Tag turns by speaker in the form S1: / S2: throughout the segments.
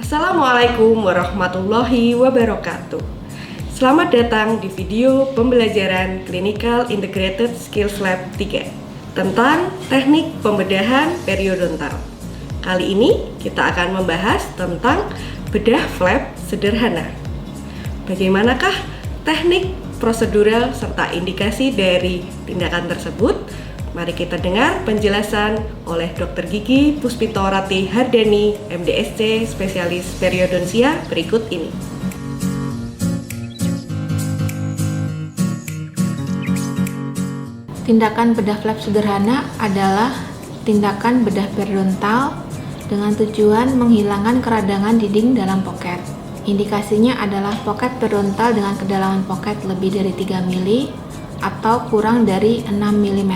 S1: Assalamualaikum warahmatullahi wabarakatuh. Selamat datang di video pembelajaran Clinical Integrated Skills Lab 3 tentang teknik pembedahan periodontal. Kali ini kita akan membahas tentang bedah flap sederhana. Bagaimanakah teknik, prosedural, serta indikasi dari tindakan tersebut? Mari kita dengar penjelasan oleh Dr. Gigi Puspito Rati Hardeni, MDSC, spesialis periodontia berikut ini.
S2: Tindakan bedah flap sederhana adalah tindakan bedah periodontal dengan tujuan menghilangkan keradangan dinding dalam poket. Indikasinya adalah poket periodontal dengan kedalaman poket lebih dari 3 mili atau kurang dari 6 mm.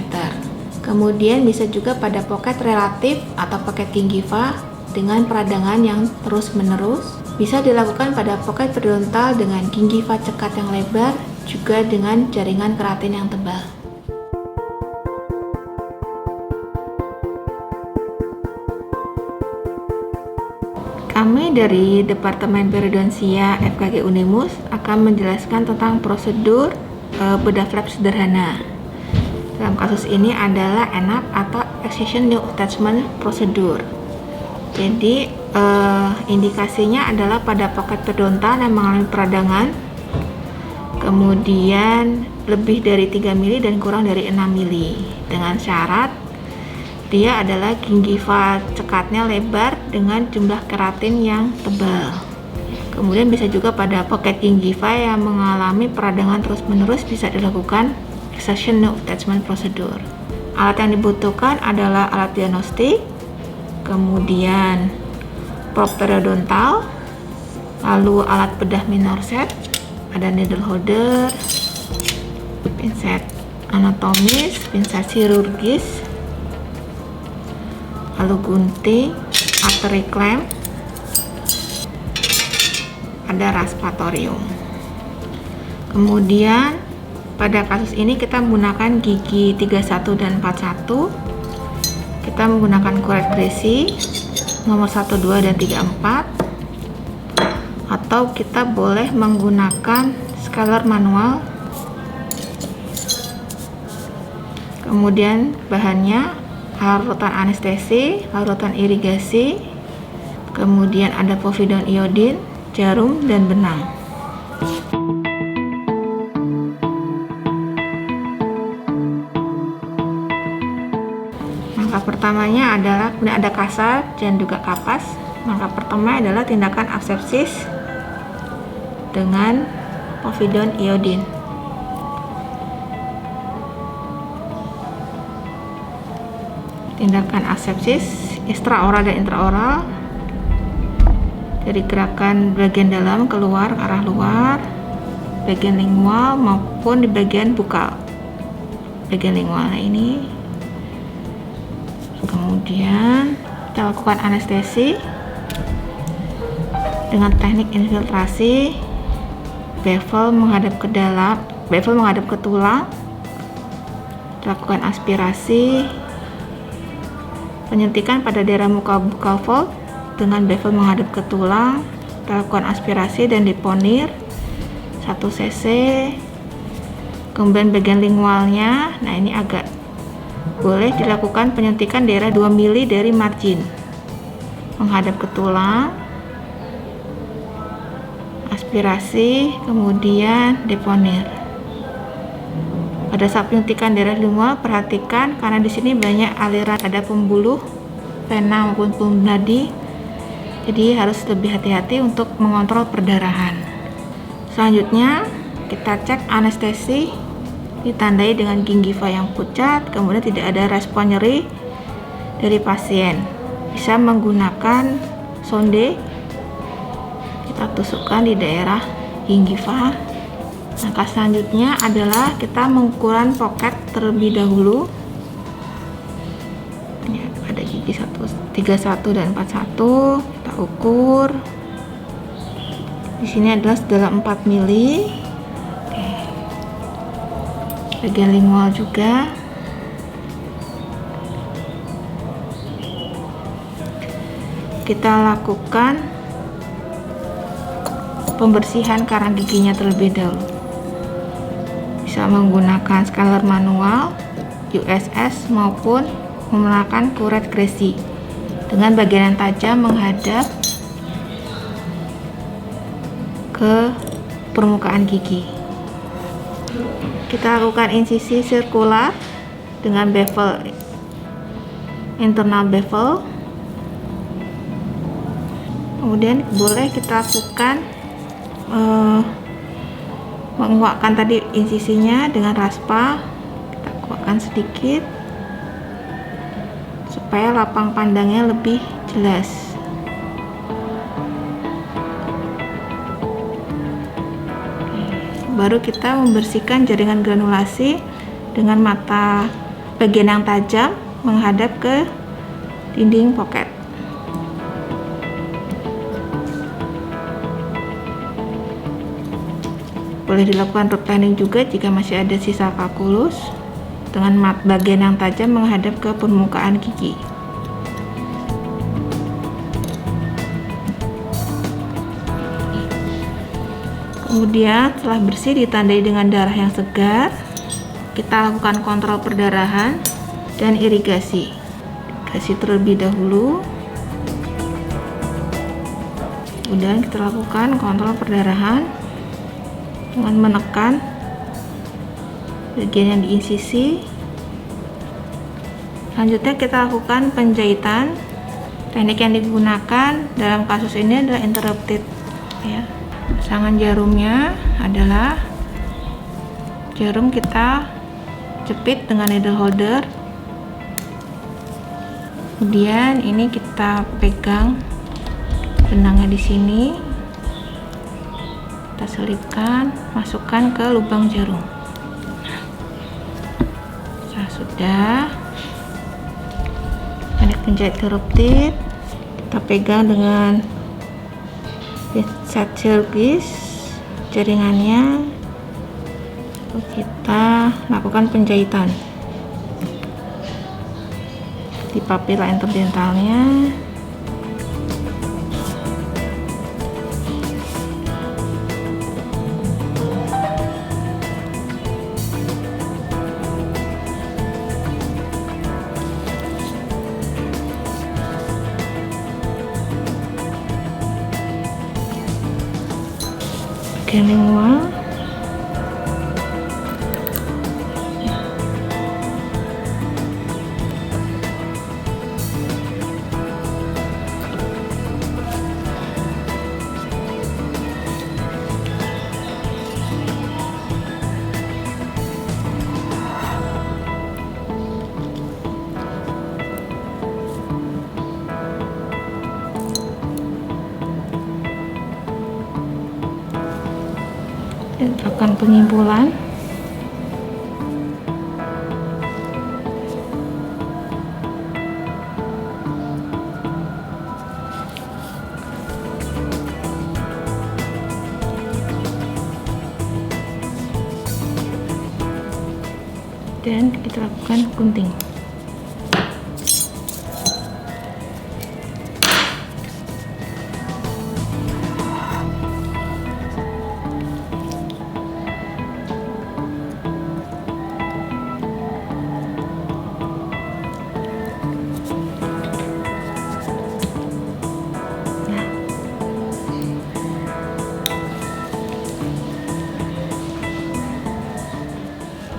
S2: Kemudian bisa juga pada poket relatif atau poket gingiva dengan peradangan yang terus-menerus. Bisa dilakukan pada poket periodontal dengan gingiva cekat yang lebar, juga dengan jaringan keratin yang tebal. Kami dari Departemen Periodontia FKG Unimus akan menjelaskan tentang prosedur bedah flap sederhana. Dalam kasus ini adalah ENAP atau Excision New Attachment Procedure. Jadi indikasinya adalah pada poket periodontal yang mengalami peradangan, kemudian lebih dari 3 mili dan kurang dari 6 mili, dengan syarat dia adalah gingiva cekatnya lebar dengan jumlah keratin yang tebal. Kemudian bisa juga pada poket gingiva yang mengalami peradangan terus-menerus bisa dilakukan Excision No Attachment Procedure. Alat yang dibutuhkan adalah alat diagnostik, kemudian prop periodontal, lalu alat bedah minor set, ada needle holder, pinset anatomis, pinset chirurgis, lalu gunting, artery clamp, ada raspatorium. Kemudian pada kasus ini kita menggunakan gigi 31 dan 41. Kita menggunakan kuret Greci nomor 1, 2, dan 3, 4. Atau kita boleh menggunakan scaler manual. Kemudian bahannya larutan anestesi, larutan irigasi, kemudian ada povidone iodine, jarum, dan benang. Langkah pertamanya adalah kemudian ada kasar dan juga kapas. Langkah pertama adalah tindakan asepsis dengan povidone iodine. Tindakan asepsis ekstraoral dan intraoral dari gerakan bagian dalam keluar ke arah luar, bagian lingual maupun di bagian bukal. Bagian lingual ini. Kemudian kita lakukan anestesi dengan teknik infiltrasi, bevel menghadap ke dalam, bevel menghadap ke tulang. Lakukan aspirasi, penyuntikan pada daerah muka bukal fold dengan bevel menghadap ke tulang. Kita lakukan aspirasi dan diponir 1 cc. Kemudian bagian lingualnya, nah ini agak boleh dilakukan penyuntikan daerah 2 mili dari margin menghadap ke tulang, aspirasi, kemudian deponir. Pada saat penyuntikan daerah lingual, perhatikan karena di sini banyak aliran, ada pembuluh vena maupun pembuluh nadi, jadi harus lebih hati-hati untuk mengontrol perdarahan. Selanjutnya kita cek anestesi, ditandai dengan gingiva yang pucat, kemudian tidak ada respon nyeri dari pasien. Bisa menggunakan sonde, kita tusukkan di daerah gingiva. Langkah selanjutnya adalah kita mengukuran poket terlebih dahulu. Ini ada gigi 31 dan 41, kita ukur. Di sini adalah dalam 4 mili. Bagian lingual juga. Kita lakukan pembersihan karang giginya terlebih dahulu. Bisa menggunakan scaler manual, USS, maupun menggunakan kuret Gressy dengan bagian yang tajam menghadap ke permukaan gigi. Kita lakukan insisi sirkular dengan bevel, internal bevel. Kemudian boleh kita lakukan menguakkan tadi insisinya dengan raspa. Kita kuakkan sedikit supaya lapang pandangnya lebih jelas. Baru kita membersihkan jaringan granulasi dengan mata bagian yang tajam menghadap ke dinding pocket. Boleh dilakukan root planing juga jika masih ada sisa kalkulus dengan bagian yang tajam menghadap ke permukaan gigi. Kemudian setelah bersih ditandai dengan darah yang segar, kita lakukan kontrol perdarahan dan irigasi. Irigasi terlebih dahulu. Kemudian kita lakukan kontrol perdarahan dengan menekan bagian yang diinsisi. Selanjutnya kita lakukan penjahitan. Teknik yang digunakan dalam kasus ini adalah interrupted, ya. Pasangan jarumnya adalah jarum kita jepit dengan needle holder. Kemudian ini kita pegang benangnya di sini. Kita selipkan, masukkan ke lubang jarum. Nah, sudah. Teknik penjahit interrupted. Kita pegang dengan servis jaringannya, lalu kita lakukan penjahitan di papila interdentalnya. Lingual. Dan akan penyimpulan. Dan kita lakukan gunting.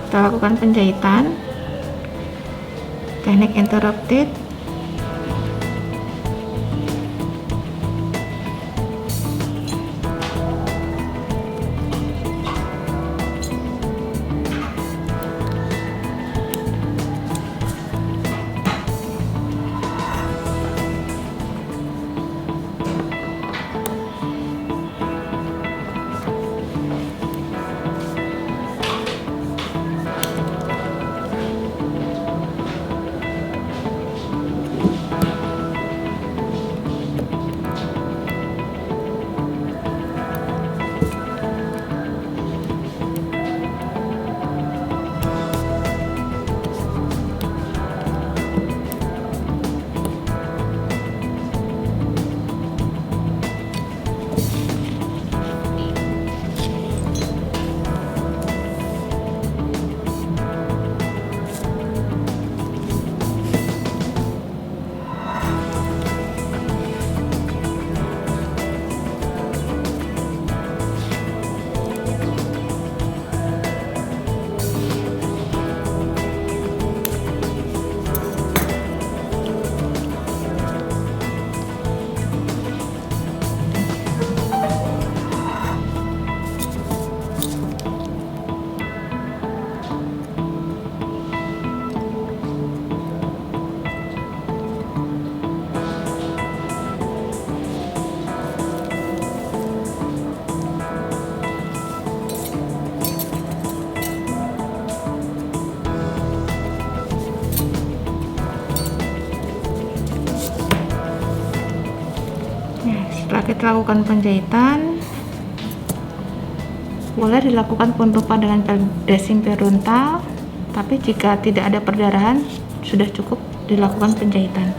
S2: Kita lakukan penjahitan, teknik interrupted. Setelah kita lakukan penjahitan, boleh dilakukan penutupan dengan dressing periodontal, tapi jika tidak ada perdarahan, sudah cukup dilakukan penjahitan.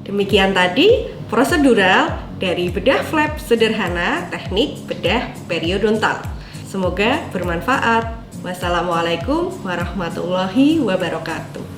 S1: Demikian tadi prosedural dari bedah flap sederhana teknik bedah periodontal. Semoga bermanfaat. Wassalamualaikum warahmatullahi wabarakatuh.